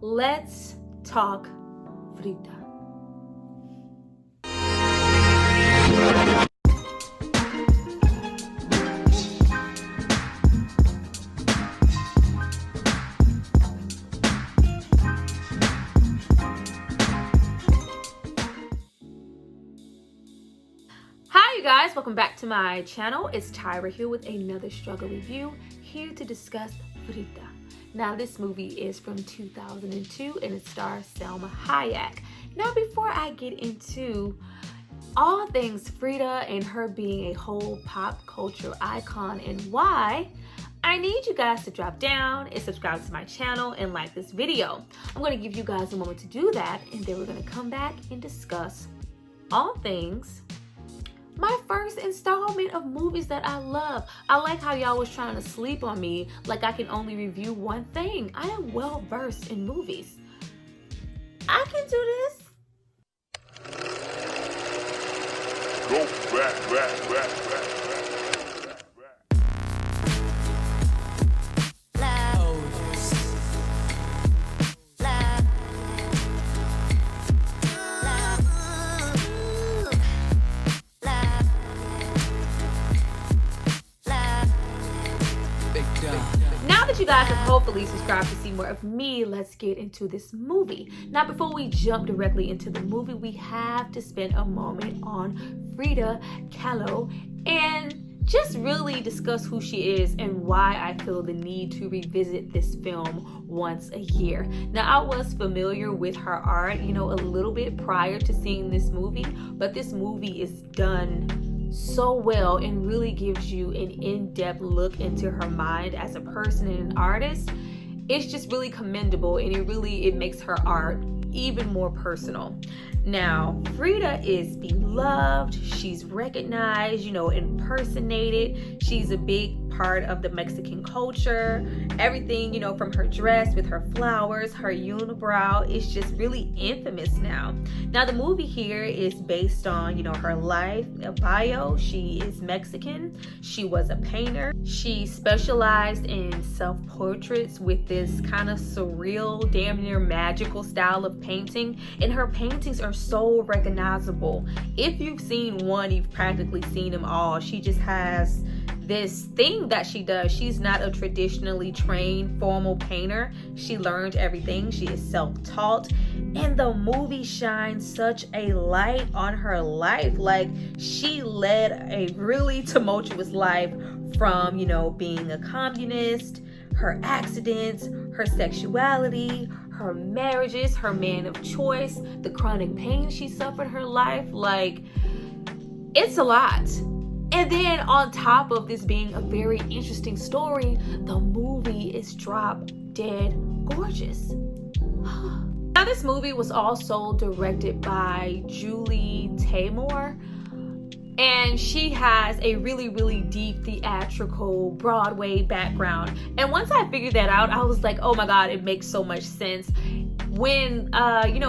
let's talk Frida. Hi you guys, welcome back to my channel. It's Tyra here with another struggle review, here to discuss Frida. Now this movie is from 2002 and it stars Salma Hayek. Now before I get into all things Frida and her being a whole pop culture icon and why, I need you guys to drop down and subscribe to my channel and like this video. I'm going to give you guys a moment to do that, and then we're going to come back and discuss all things my first installment of movies that I love. I like how y'all was trying to sleep on me like I can only review one thing. I am well versed in movies. I can do this. Go back. Now that you guys have hopefully subscribed to see more of me, let's get into this movie. Now before we jump directly into the movie, we have to spend a moment on Frida Kahlo and just really discuss who she is and why I feel the need to revisit this film once a year. Now I was familiar with her art, a little bit prior to seeing this movie, but this movie is done so well and really gives you an in-depth look into her mind as a person and an artist. It's just really commendable, and it makes her art even more personal. Now, Frida is beloved, she's recognized, impersonated. She's a big part of the Mexican culture. Everything, from her dress with her flowers, her unibrow, is just really infamous now. Now, the movie here is based on, her life, a bio. She is Mexican. She was a painter. She specialized in self-portraits with this kind of surreal, damn near magical style of painting. And her paintings are so recognizable. If you've seen one, you've practically seen them all. She just has this thing that she does. She's not a traditionally trained formal painter. She learned everything. She is self-taught, and the movie shines such a light on her life. Like, she led a really tumultuous life from, being a communist, her accidents, her sexuality, her marriages, her man of choice, the chronic pain she suffered in her life. Like, it's a lot. And then on top of this being a very interesting story, the movie is drop dead gorgeous. Now this movie was also directed by Julie Taymor, and she has a really deep theatrical Broadway background. And once I figured that out, I was like, oh my God, it makes so much sense. When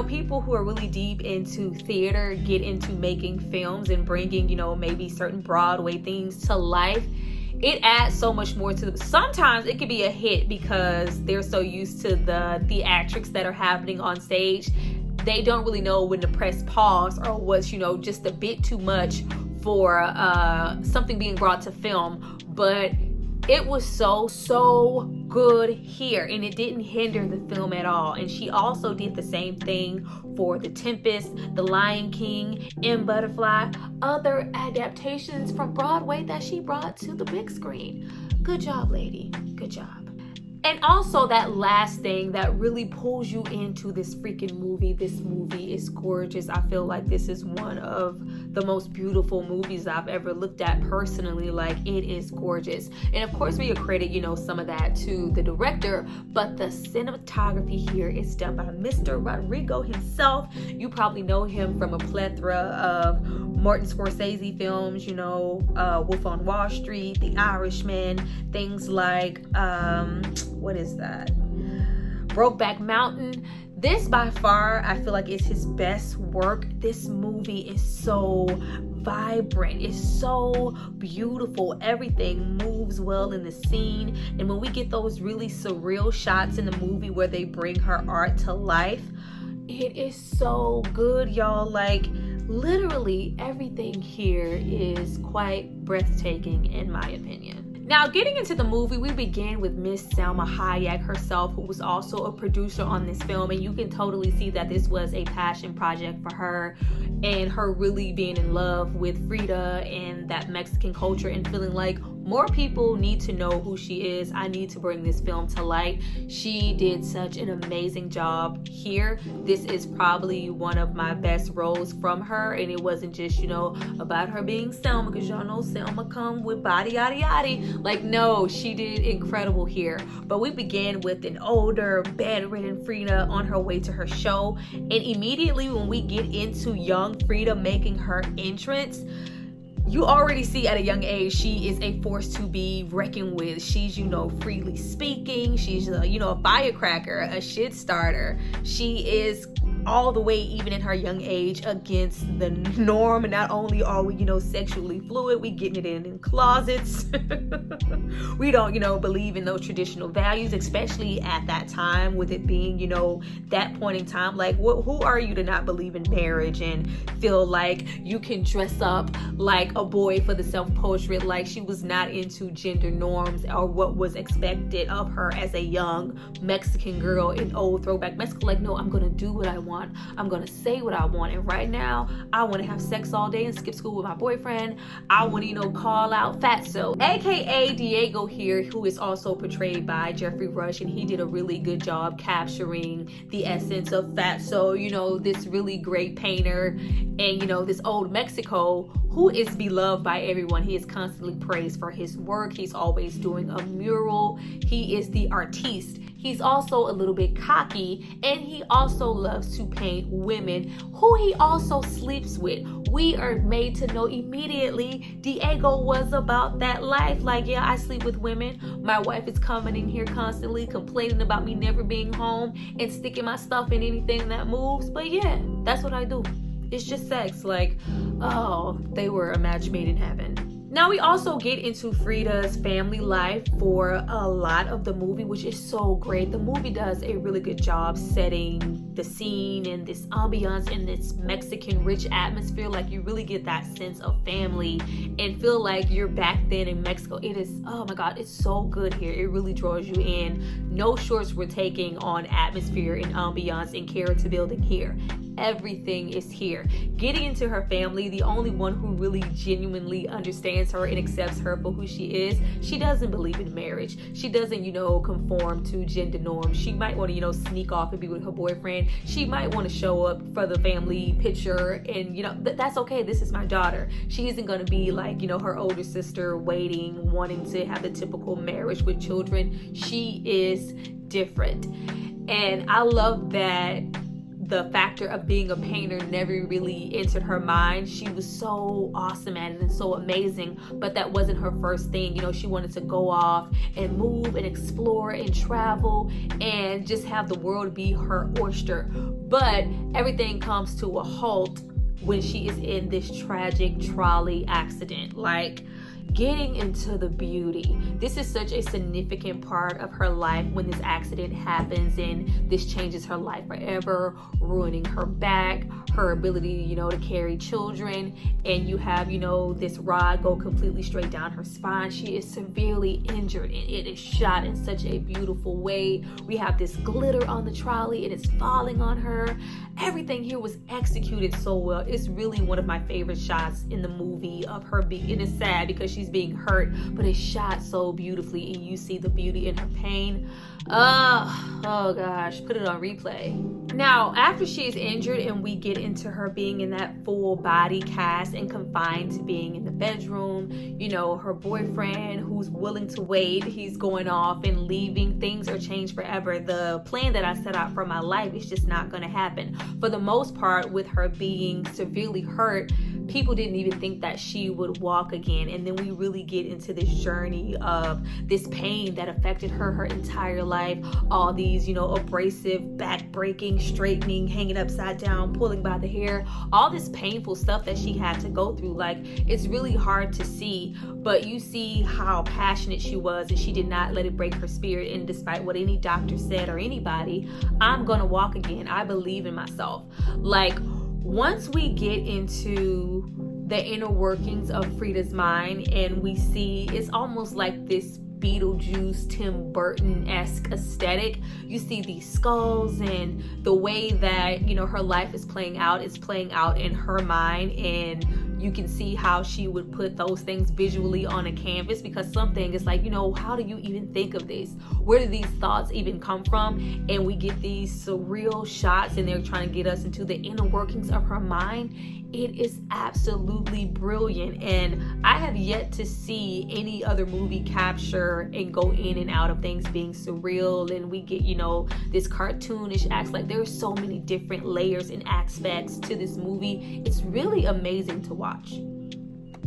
people who are really deep into theater get into making films and bringing maybe certain Broadway things to life, it adds so much more to them. Sometimes it can be a hit because they're so used to the theatrics that are happening on stage, they don't really know when to press pause or what's just a bit too much for something being brought to film. But it was so good here, and it didn't hinder the film at all. And she also did the same thing for The Tempest, The Lion King, and Butterfly, other adaptations from Broadway that she brought to the big screen. Good job, lady. Good job. And also that last thing that really pulls you into this freaking movie. This movie is gorgeous. I feel like this is one of the most beautiful movies I've ever looked at personally. Like, it is gorgeous. And of course we accredit, some of that to the director, but the cinematography here is done by Mr. Rodrigo himself. You probably know him from a plethora of Martin Scorsese films, Wolf on Wall Street, The Irishman, things like, what is that? Brokeback Mountain. This by far, I feel like, is his best work. This movie is so vibrant. It's so beautiful. Everything moves well in the scene. And when we get those really surreal shots in the movie where they bring her art to life, it is so good, y'all. Like, literally everything here is quite breathtaking in my opinion. Now, getting into the movie, we begin with Miss Salma Hayek herself, who was also a producer on this film, and you can totally see that this was a passion project for her, and her really being in love with Frida and that Mexican culture and feeling like more people need to know who she is. I need to bring this film to light. She did such an amazing job here. This is probably one of my best roles from her, and it wasn't just, you know, about her being Selma, because y'all know Selma come with body yaddy yaddy. Like, no, she did incredible here. But we began with an older, bedridden Frida on her way to her show, and immediately when we get into young Frida making her entrance, you already see at a young age she is a force to be reckoned with. She's, you know, freely speaking. She's, you know, a firecracker, a shit starter. She is all the way, even in her young age, against the norm. And not only are we, you know, sexually fluid, we getting it in closets. We don't, you know, believe in those traditional values, especially at that time, with it being, you know, that point in time. Like, who are you to not believe in marriage and feel like you can dress up like a boy for the self-portrait? Like, she was not into gender norms or what was expected of her as a young Mexican girl in old throwback Mexico. Like, no, I'm gonna do what I want. I'm gonna say what I want. And right now, I want to have sex all day and skip school with my boyfriend. I want to, you know, call out Fatso, aka Diego here, who is also portrayed by Jeffrey Rush, and he did a really good job capturing the essence of Fatso, you know, this really great painter, and, you know, this old Mexico who is beloved by everyone. He is constantly praised for his work. He's always doing a mural. He is the artiste. He's also a little bit cocky, and he also loves to paint women who he also sleeps with. We are made to know immediately Diego was about that life. Like, yeah, I sleep with women. My wife is coming in here constantly complaining about me never being home and sticking my stuff in anything that moves. But yeah, that's what I do. It's just sex. Like, oh, they were a match made in heaven. Now we also get into Frida's family life for a lot of the movie, which is so great. The movie does a really good job setting the scene and this ambiance and this Mexican rich atmosphere. Like, you really get that sense of family and feel like you're back then in Mexico. It is, oh my God, it's so good here. It really draws you in. No shorts were taking on atmosphere and ambiance and character building here. Everything is here. Getting into her family, the only one who really genuinely understands her and accepts her for who she is, she doesn't believe in marriage. She doesn't, you know, conform to gender norms. She might want to, you know, sneak off and be with her boyfriend. She might want to show up for the family picture, and, you know, that's okay. This is my daughter. She isn't going to be like, you know, her older sister waiting, wanting to have the typical marriage with children. She is different. And I love that the factor of being a painter never really entered her mind. She was so awesome at it and so amazing, but that wasn't her first thing. You know, she wanted to go off and move and explore and travel and just have the world be her oyster. But everything comes to a halt when she is in this tragic trolley accident. Like, getting into the beauty. This is such a significant part of her life when this accident happens, and this changes her life forever, ruining her back, her ability, you know, to carry children. And you have, you know, this rod go completely straight down her spine. She is severely injured, and it is shot in such a beautiful way. We have this glitter on the trolley, and it's falling on her. Everything here was executed so well. It's really one of my favorite shots in the movie of her being, and it's sad because she's being hurt, but it's shot so beautifully, and you see the beauty in her pain. Oh gosh, put it on replay. Now, after she is injured and we get into her being in that full body cast and confined to being in the bedroom, you know, her boyfriend who's willing to wait, he's going off and leaving. Things are changed forever. The plan that I set out for my life is just not going to happen. For the most part, with her being severely hurt, people didn't even think that she would walk again. And then we really get into this journey of this pain that affected her entire life. All these, abrasive, back-breaking, straightening, hanging upside down, pulling by the hair, all this painful stuff that she had to go through. Like, it's really hard to see, but you see how passionate she was, and she did not let it break her spirit. And despite what any doctor said or anybody, I'm gonna walk again. I believe in myself. Like, once we get into the inner workings of Frida's mind, and we see it's almost like this Beetlejuice, Tim Burton-esque aesthetic. You see these skulls, and the way that, her life is playing out in her mind, and you can see how she would put those things visually on a canvas, because something is like, how do you even think of this? Where do these thoughts even come from? And we get these surreal shots, and they're trying to get us into the inner workings of her mind. It is absolutely brilliant, and I have yet to see any other movie capture and go in and out of things being surreal, and we get, this cartoonish acts. Like, there's so many different layers and aspects to this movie. It's really amazing to watch.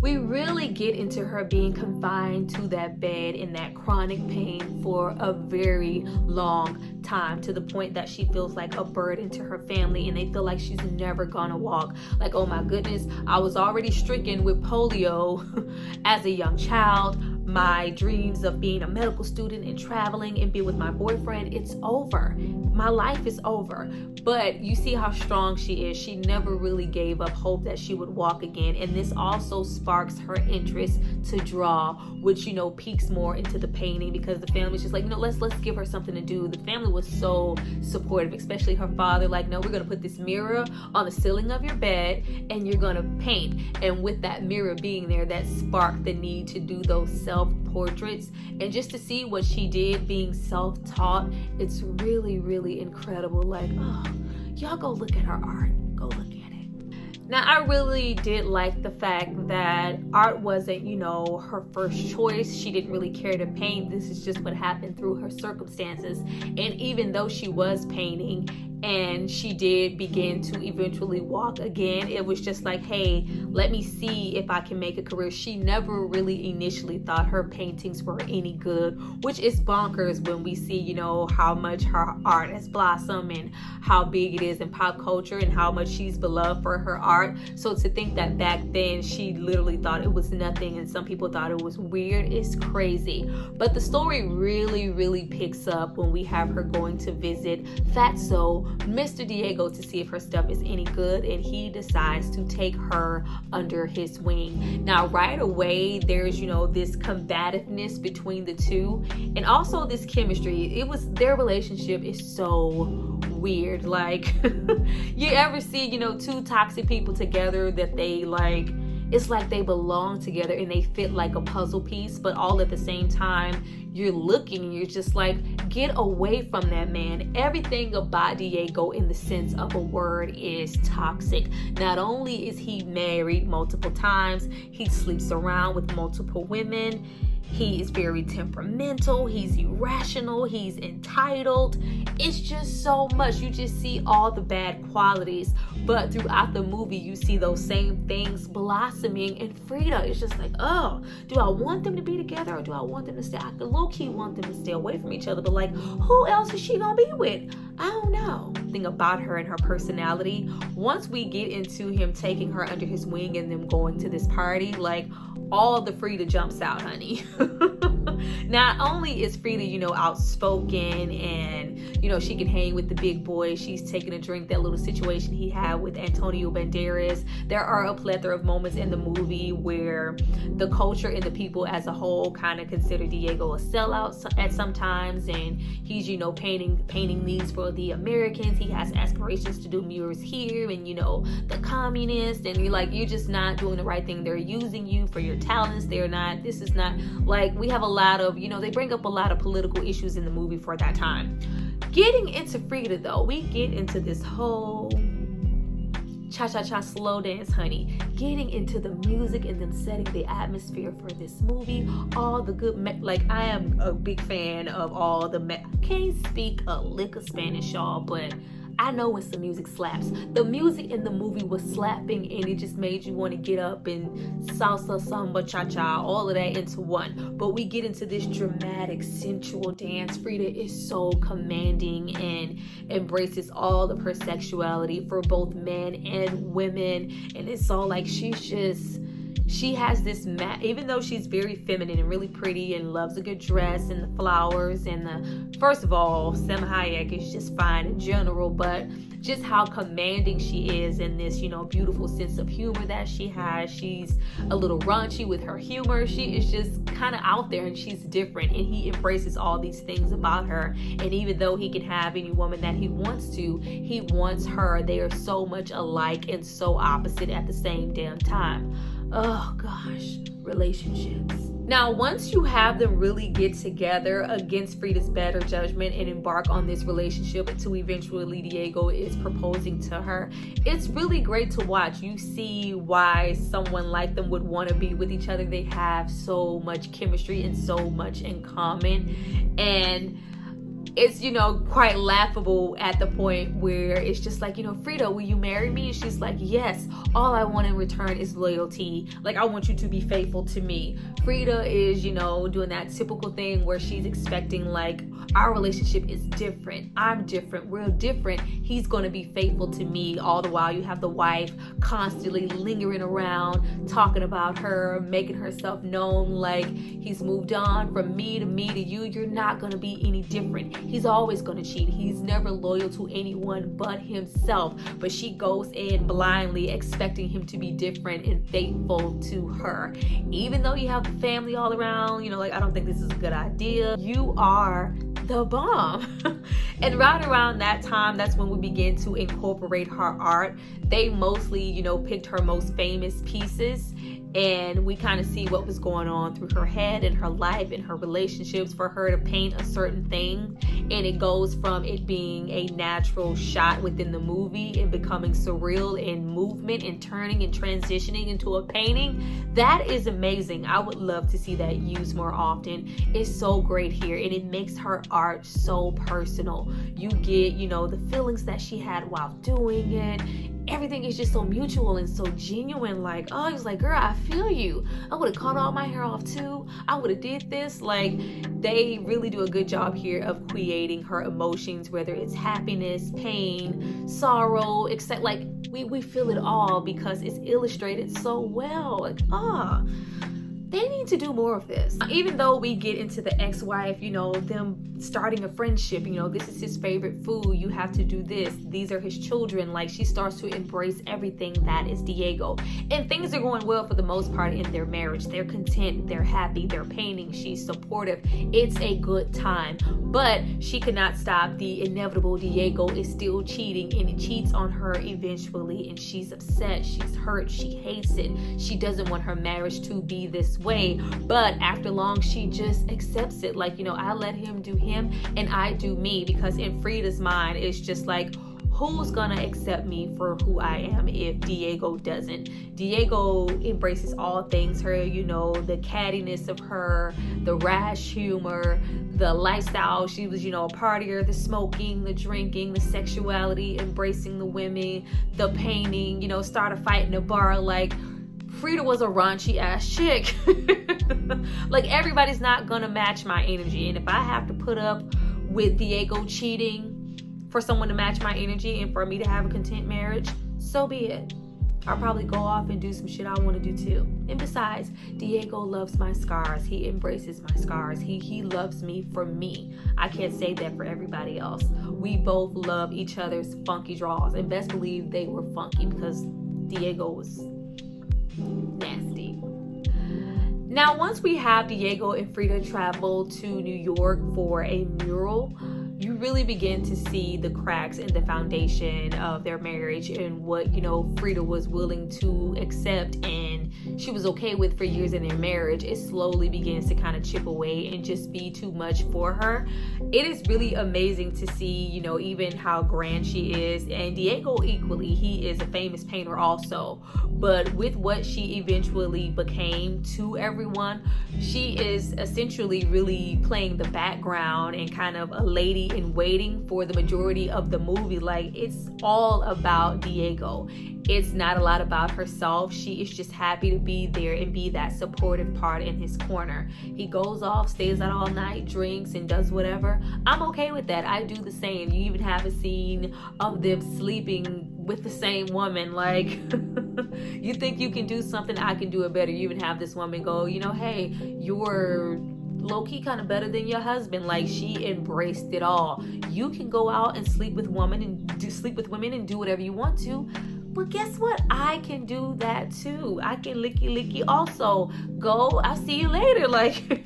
We really get into her being confined to that bed in that chronic pain for a very long time, to the point that she feels like a burden to her family, and they feel like she's never gonna walk. Like, oh my goodness, I was already stricken with polio as a young child. My dreams of being a medical student and traveling and being with my boyfriend, it's over. My life is over. But you see how strong she is. She never really gave up hope that she would walk again. And this also sparks her interest to draw, which, piques more into the painting, because the family's just like, let's give her something to do. The family was so supportive, especially her father. Like, no, we're going to put this mirror on the ceiling of your bed and you're going to paint. And with that mirror being there, that sparked the need to do those self-portraits. And just to see what she did being self-taught, it's really, really incredible. Like, oh, y'all go look at her art. Go look at it. Now, I really did like the fact that art wasn't, her first choice. She didn't really care to paint. This is just what happened through her circumstances. And even though she was painting and she did begin to eventually walk again, it was just like, hey, let me see if I can make a career. She never really initially thought her paintings were any good, which is bonkers when we see, how much her art has blossomed and how big it is in pop culture and how much she's beloved for her art. So to think that back then she literally thought it was nothing and some people thought it was weird is crazy. But the story really, really picks up when we have her going to visit Fatso, Mr. Diego, to see if her stuff is any good, and he decides to take her under his wing. Now, right away, there's, this combativeness between the two, and also this chemistry. Their relationship is so weird. Like, you ever see, two toxic people together that they like, it's like they belong together and they fit like a puzzle piece, but all at the same time, you're looking and you're just like, get away from that man. Everything about Diego in the sense of a word is toxic. Not only is he married multiple times, he sleeps around with multiple women. He is very temperamental. He's irrational. He's entitled. It's just so much. You just see all the bad qualities. But throughout the movie, you see those same things blossoming. And Frida is just like, oh, do I want them to be together or do I want them to stay? I could low-key want them to stay away from each other. But like, who else is she going to be with? I don't know. Thing about her and her personality. Once we get into him taking her under his wing and them going to this party, like, all the Frida jumps out, honey. Not only is Frida, outspoken and, she can hang with the big boys. She's taking a drink, that little situation he had with Antonio Banderas. There are a plethora of moments in the movie where the culture and the people as a whole kind of consider Diego a sellout at sometimes. And he's, painting these for the Americans. He has aspirations to do murals here and, the communists. And you're like, you're just not doing the right thing. They're using you for your talents. This is not like, we have a lot of, they bring up a lot of political issues in the movie for that time. Getting into Frida though, we get into this whole cha-cha-cha slow dance, honey. Getting into the music and then setting the atmosphere for this movie. All the good, I am a big fan of all the, I can't speak a lick of Spanish, y'all, but I know when some music slaps. The music in the movie was slapping, and it just made you want to get up and salsa, samba, cha-cha, all of that into one. But we get into this dramatic, sensual dance. Frida is so commanding and embraces all of her sexuality for both men and women. And it's all like she has this even though she's very feminine and really pretty and loves a good dress and the flowers and first of all, Salma Hayek is just fine in general, but just how commanding she is in this, beautiful sense of humor that she has. She's a little raunchy with her humor. She is just kind of out there and she's different, and he embraces all these things about her. And even though he can have any woman that he wants to, he wants her. They are so much alike and so opposite at the same damn time. Oh gosh, relationships. Now, once you have them really get together against Frida's better judgment and embark on this relationship until eventually Diego is proposing to her, it's really great to watch. You see why someone like them would want to be with each other. They have so much chemistry and so much in common. And it's, quite laughable at the point where it's just like, Frida, will you marry me? And she's like, yes, all I want in return is loyalty. Like, I want you to be faithful to me. Frida is, doing that typical thing where she's expecting, like, our relationship is different. I'm different. We're different. He's going to be faithful to me. All the while you have the wife constantly lingering around, talking about her, making herself known like he's moved on from me to you. You're not going to be any different. He's always going to cheat. He's never loyal to anyone but himself. But she goes in blindly expecting him to be different and faithful to her. Even though you have the family all around, I don't think this is a good idea. You are the bomb. And right around that time, that's when we begin to incorporate her art. They mostly, picked her most famous pieces, and we kind of see what was going on through her head and her life and her relationships for her to paint a certain thing. And it goes from it being a natural shot within the movie and becoming surreal in movement and turning and transitioning into a painting. That is amazing. I would love to see that used more often. It's so great here, and it makes her art so personal. You get, the feelings that she had while doing it. Everything is just so mutual and so genuine. Like, oh, he's like, girl, I feel you. I would have cut all my hair off too. I would have did this. Like, they really do a good job here of creating her emotions, whether it's happiness, pain, sorrow, except like we feel it all because it's illustrated so well. Like, they need to do more of this. Even though we get into the ex-wife, them starting a friendship, this is his favorite food, you have to do this, these are his children. Like, she starts to embrace everything that is Diego, and things are going well for the most part in their marriage. They're content, they're happy, they're painting, she's supportive. It's a good time, but she cannot stop the inevitable. Diego is still cheating, and he cheats on her eventually, and she's upset, she's hurt, she hates it. She doesn't want her marriage to be this way, but after long she just accepts it. Like, I let him do him and I do me, because in Frida's mind it's just like, who's gonna accept me for who I am if Diego doesn't? Diego embraces all things her, the cattiness of her, the rash humor, the lifestyle. She was, a partier, the smoking, the drinking, the sexuality, embracing the women, the painting, start a fight in a bar. Like, Frida was a raunchy ass chick. Like, everybody's not gonna match my energy, and if I have to put up with Diego cheating for someone to match my energy and for me to have a content marriage, so be it. I'll probably go off and do some shit I want to do too. And besides, Diego loves my scars. He embraces my scars. He loves me for me. I can't say that for everybody else. We both love each other's funky draws, and best believe they were funky because Diego was nasty. Now, once we have Diego and Frida travel to New York for a mural, you really begin to see the cracks in the foundation of their marriage and what, Frida was willing to accept and been, she was okay with for years in their marriage, it slowly begins to kind of chip away and just be too much for her. It is really amazing to see, you know, even how grand she is. And Diego equally, he is a famous painter also, but with what she eventually became to everyone, she is essentially really playing the background and kind of a lady in waiting for the majority of the movie. Like, it's all about Diego. It's not a lot about herself. She is just happy to be there and be that supportive part in his corner. He goes off, stays out all night, drinks, and does whatever. I'm okay with that. I do the same. You even have a scene of them sleeping with the same woman. Like, you think you can do something, I can do it better. You even have this woman go, you know, hey, you're low-key kind of better than your husband. Like, she embraced it all. You can go out and sleep with women and do whatever you want to. But guess what? I can do that too. I can licky also. Go, I'll see you later. Like,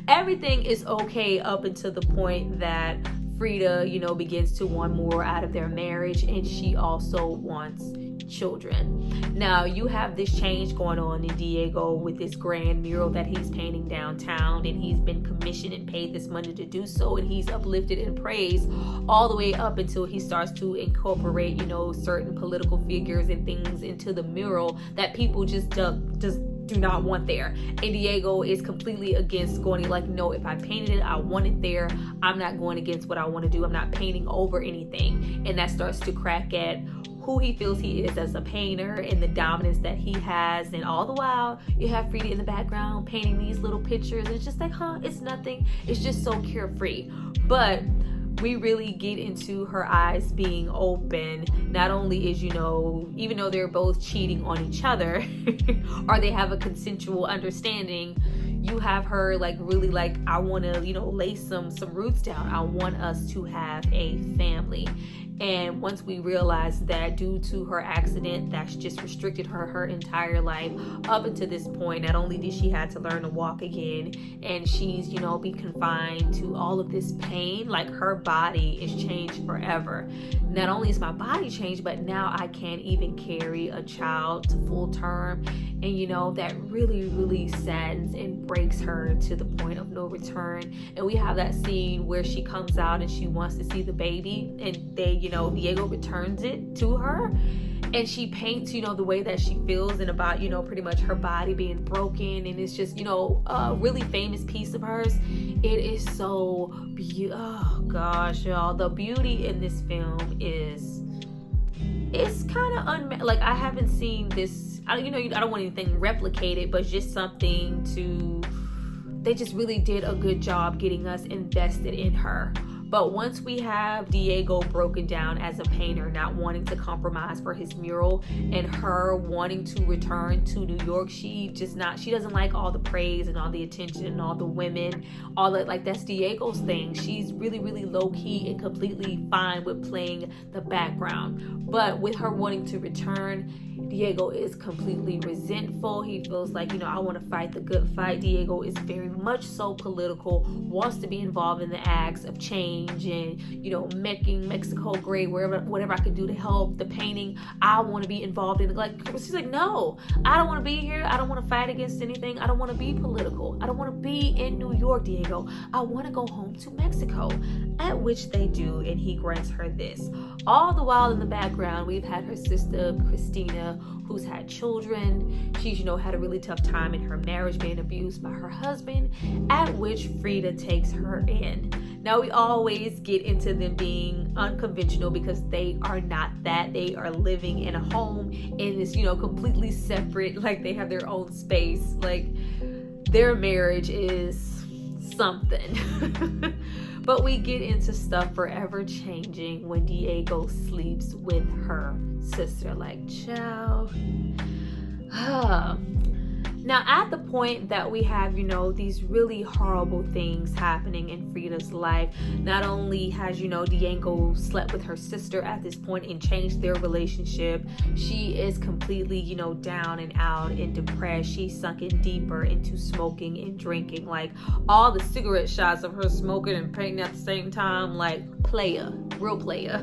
everything is okay up until the point that Frida, you know, begins to want more out of their marriage, and she also wants children. Now, you have this change going on in Diego with this grand mural that he's painting downtown, and he's been commissioned and paid this money to do so, and he's uplifted and praised all the way up until he starts to incorporate, you know, certain political figures and things into the mural that people just do not want there. And Diego is completely against going, like, no, if I painted it, I want it there. I'm not going against what I want to do. I'm not painting over anything. And that starts to crack at who he feels he is as a painter and the dominance that he has. And all the while, you have Frida in the background painting these little pictures. And it's just like, it's nothing. It's just so carefree. But we really get into her eyes being open. Not only is, you know, even though they're both cheating on each other or they have a consensual understanding, you have her like really like, I want to, you know, lay some roots down. I want us to have a family. And once we realize that due to her accident, that's just restricted her entire life up until this point. Not only did she have to learn to walk again, and she's, you know, be confined to all of this pain, like her body is changed forever. Not only is my body changed, but now I can't even carry a child to full term. And, you know, that really, really saddens and breaks her to the point of no return. And we have that scene where she comes out and she wants to see the baby, and they, you know, Diego returns it to her, and she paints, you know, the way that she feels and about, you know, pretty much her body being broken. And it's just, you know, a really famous piece of hers. It is so oh gosh, y'all, the beauty in this film is, it's kind of like, I haven't seen this, you know, I don't want anything replicated, but just something to, they just really did a good job getting us invested in her. But once we have Diego broken down as a painter, not wanting to compromise for his mural, and her wanting to return to New York, she doesn't like all the praise and all the attention and all the women, all that, like, that's Diego's thing. She's really, really low key and completely fine with playing the background. But with her wanting to return, Diego is completely resentful. He feels like, you know, I want to fight the good fight. Diego is very much so political, wants to be involved in the acts of change and, you know, making Mexico great, whatever I can do to help the painting. I want to be involved in it. Like, she's like, no, I don't want to be here. I don't want to fight against anything. I don't want to be political. I don't want to be in New York, Diego. I want to go home to Mexico. At which they do, and he grants her this. All the while in the background, we've had her sister, Christina, who's had children. She's, you know, had a really tough time in her marriage, being abused by her husband, at which Frida takes her in. Now, we always get into them being unconventional because they are not that. They are living in a home and it's, you know, completely separate. Like, they have their own space. Like, their marriage is something. But we get into stuff forever changing when Diego sleeps with her sister. Like, child. Now, at the point that we have, you know, these really horrible things happening in Frida's life, not only has, you know, Diego slept with her sister at this point and changed their relationship, she is completely, you know, down and out and depressed. She's sunken deeper into smoking and drinking. Like, all the cigarette shots of her smoking and painting at the same time, like, player, real player.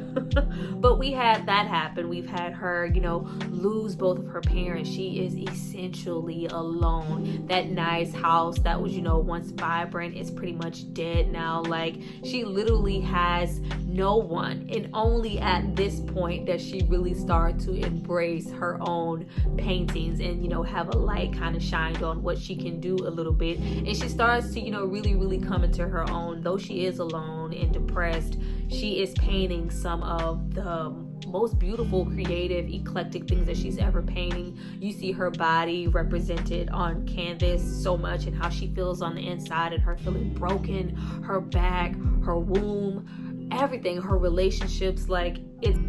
But we had that happen. We've had her, you know, lose both of her parents. She is essentially alone. That nice house that was, you know, once vibrant is pretty much dead now. Like, she literally has no one. And only at this point does she really start to embrace her own paintings and, you know, have a light kind of shined on what she can do a little bit. And she starts to, you know, really come into her own. Though she is alone and depressed, she is painting some of the most beautiful, creative, eclectic things that she's ever painting. You see her body represented on canvas so much, and how she feels on the inside, and her feeling broken, her back, her womb, everything, her relationships. Like, it's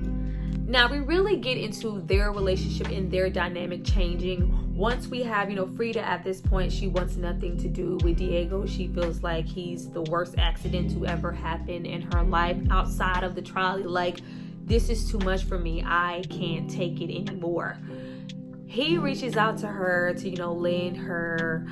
now we really get into their relationship and their dynamic changing once we have, you know, Frida at this point. She wants nothing to do with Diego. She feels like he's the worst accident to ever happen in her life outside of the trolley. Like, this is too much for me. I can't take it anymore. He reaches out to her to, you know, lend her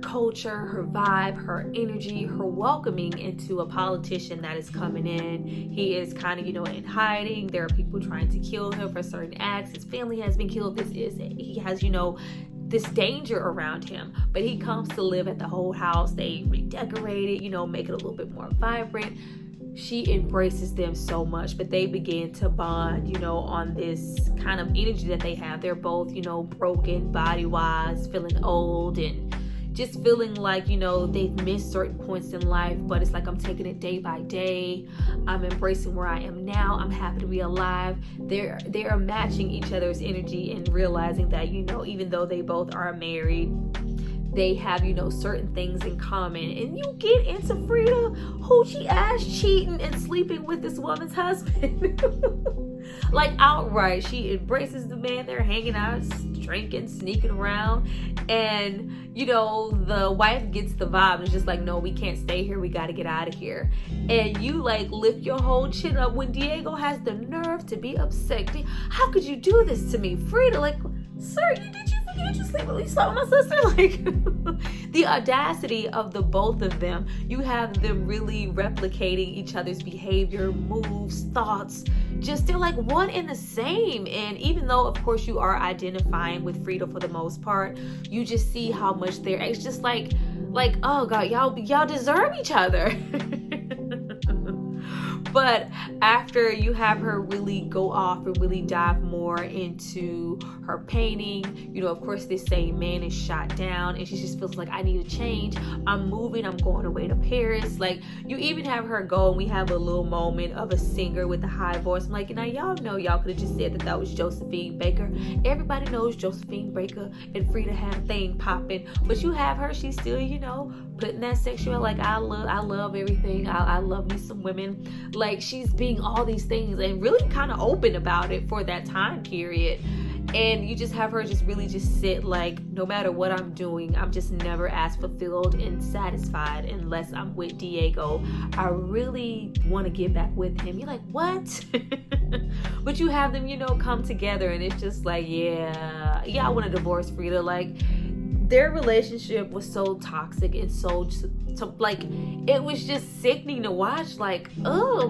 culture, her vibe, her energy, her welcoming into a politician that is coming in. He is kind of, you know, in hiding. There are people trying to kill him for certain acts. His family has been killed. He has, you know, this danger around him, but he comes to live at the whole house. They redecorate it, you know, make it a little bit more vibrant. She embraces them so much, but they begin to bond, you know, on this kind of energy that they have. They're both, you know, broken body-wise, feeling old, and just feeling like, you know, they've missed certain points in life, but it's like, I'm taking it day by day. I'm embracing where I am now. I'm happy to be alive. They are matching each other's energy and realizing that, you know, even though they both are married, they have, you know, certain things in common. And you get into Frida, hoochie ass cheating and sleeping with this woman's husband. Like, outright. She embraces the man. They're hanging out, drinking, sneaking around. And, you know, the wife gets the vibe. It's just like, no, we can't stay here. We got to get out of here. And you, like, lift your whole chin up when Diego has the nerve to be upset. How could you do this to me? Frida, like, sir, did you forget you sleep with my sister? Like, the audacity of the both of them. You have them really replicating each other's behavior, moves, thoughts. Just, they're like one and the same. And even though, of course, you are identifying with Frida for the most part, you just see how much it's just like, oh God, y'all deserve each other. But after you have her really go off and really dive more into her painting, you know, of course, this same man is shot down, and she just feels like, I need a change. I'm moving. I'm going away to Paris. Like, you even have her go, and we have a little moment of a singer with a high voice. I'm like, now y'all know, y'all could have just said that was Josephine Baker. Everybody knows Josephine Baker and Frida had a thing popping, but you have her. She's still, you know, putting that sexual, like, I love everything. I love me some women. Like, she's being all these things and really kind of open about it for that time period. And you just have her just really just sit like, no matter what I'm doing, I'm just never as fulfilled and satisfied unless I'm with Diego. I really want to get back with him. You're like, what? But you have them, you know, come together, and it's just like, yeah, I want to divorce Frida. Like, their relationship was so toxic and so like, it was just sickening to watch. Like, oh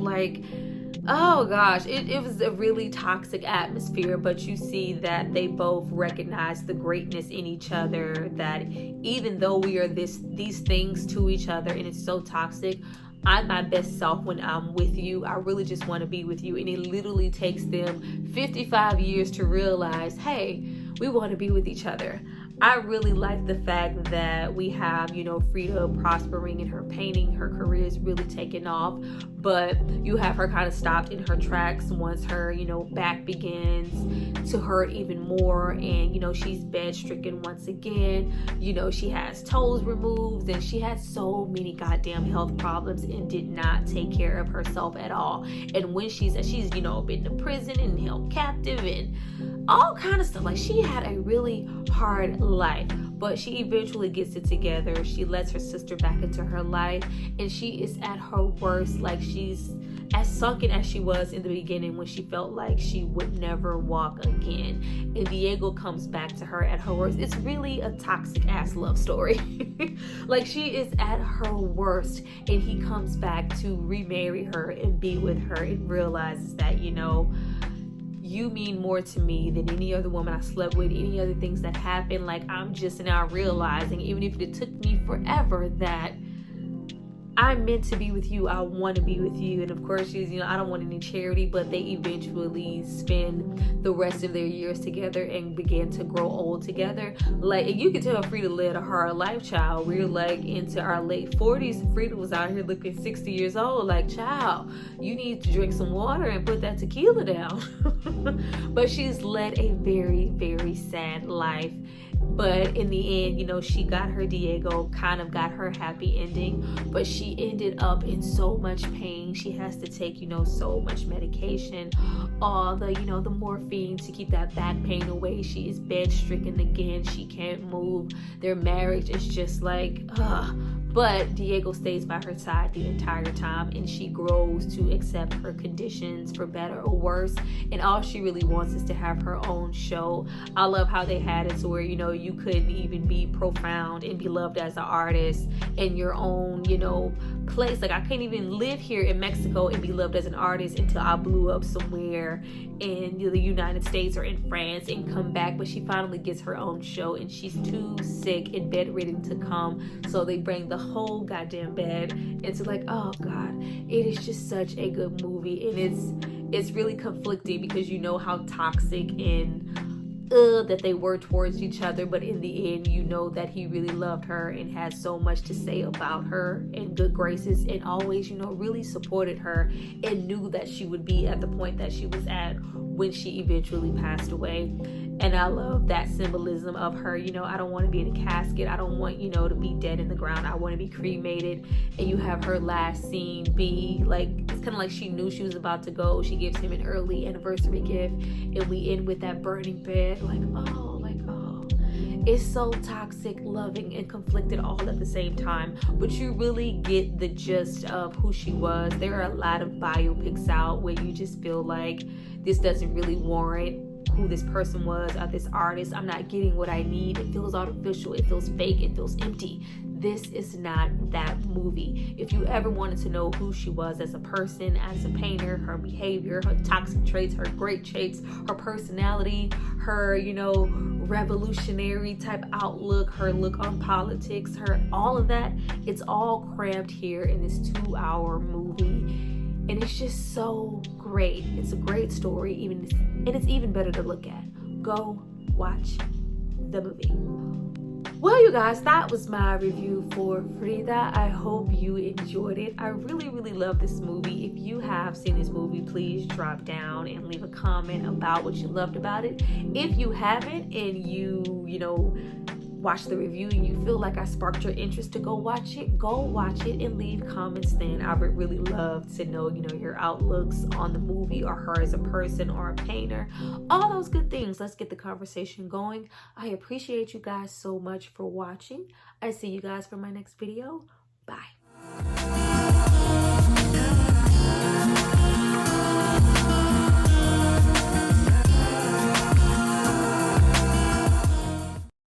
gosh, it was a really toxic atmosphere. But you see that they both recognize the greatness in each other, that even though we are these things to each other and it's so toxic, I'm my best self when I'm with you. I really just want to be with you. And it literally takes them 55 years to realize, hey, we want to be with each other. I really like the fact that we have, you know, Frida prospering in her painting. Her career is really taking off, but you have her kind of stopped in her tracks once her, you know, back begins to hurt even more. And, you know, she's bed stricken once again. You know, she has toes removed, and she had so many goddamn health problems and did not take care of herself at all. And when she's, you know, been to prison and held captive and all kind of stuff. Like, she had a really hard life, but she eventually gets it together. She lets her sister back into her life, and she is at her worst. Like, she's as sunken as she was in the beginning when she felt like she would never walk again. And Diego comes back to her at her worst. It's really a toxic ass love story. Like, she is at her worst and he comes back to remarry her and be with her and realizes that, you know, you mean more to me than any other woman I slept with, any other things that happened. Like, I'm just now realizing, even if it took me forever, that I'm meant to be with you. I want to be with you. And of course, she's, you know, I don't want any charity, but they eventually spend the rest of their years together and begin to grow old together. Like, you can tell Frida led a hard life, child. We're like into our late 40s. And Frida was out here looking 60 years old. Like, child, you need to drink some water and put that tequila down. But she's led a very, very sad life. But in the end, you know, she got her Diego, kind of got her happy ending, but she ended up in so much pain. She has to take, you know, so much medication, all the, you know, the morphine to keep that back pain away. She is bed-stricken again. She can't move. Their marriage is just like, but Diego stays by her side the entire time, and she grows to accept her conditions for better or worse. And all she really wants is to have her own show. I love how they had it to where, you know, you couldn't even be profound and be loved as an artist in your own, you know, place. Like, I can't even live here in Mexico and be loved as an artist until I blew up somewhere in the United States or in France and come back. But she finally gets her own show, and she's too sick and bedridden to come. So they bring the whole goddamn bed into, like, oh God, it is just such a good movie. And it's really conflicting because you know how toxic and that they were towards each other, but in the end, you know that he really loved her and had so much to say about her in good graces, and always, you know, really supported her and knew that she would be at the point that she was at when she eventually passed away. And I love that symbolism of her, you know, I don't want to be in a casket. I don't want, you know, to be dead in the ground. I want to be cremated. And you have her last scene be like, it's kind of like she knew she was about to go. She gives him an early anniversary gift, and we end with that burning bed. Like, oh. It's so toxic, loving, and conflicted all at the same time. But you really get the gist of who she was. There are a lot of biopics out where you just feel like this doesn't really warrant who this person was or this artist. I'm not getting what I need. It feels artificial. It feels fake. It feels empty. This is not that movie. If you ever wanted to know who she was as a person, as a painter, her behavior, her toxic traits, her great traits, her personality, her, you know, revolutionary type outlook, her look on politics, her all of that, it's all crammed here in this 2-hour movie. And it's just so great. It's a great story, and it's even better to look at. Go watch the movie. Well, you guys, that was my review for Frida. I hope you enjoyed it. I really, really love this movie. If you have seen this movie, please drop down and leave a comment about what you loved about it. If you haven't and you know, watch the review and you feel like I sparked your interest to go watch it and leave comments then. I would really love to know, you know, your outlooks on the movie or her as a person or a painter, all those good things. Let's get the conversation going. I appreciate you guys so much for watching. I see you guys for my next video. Bye.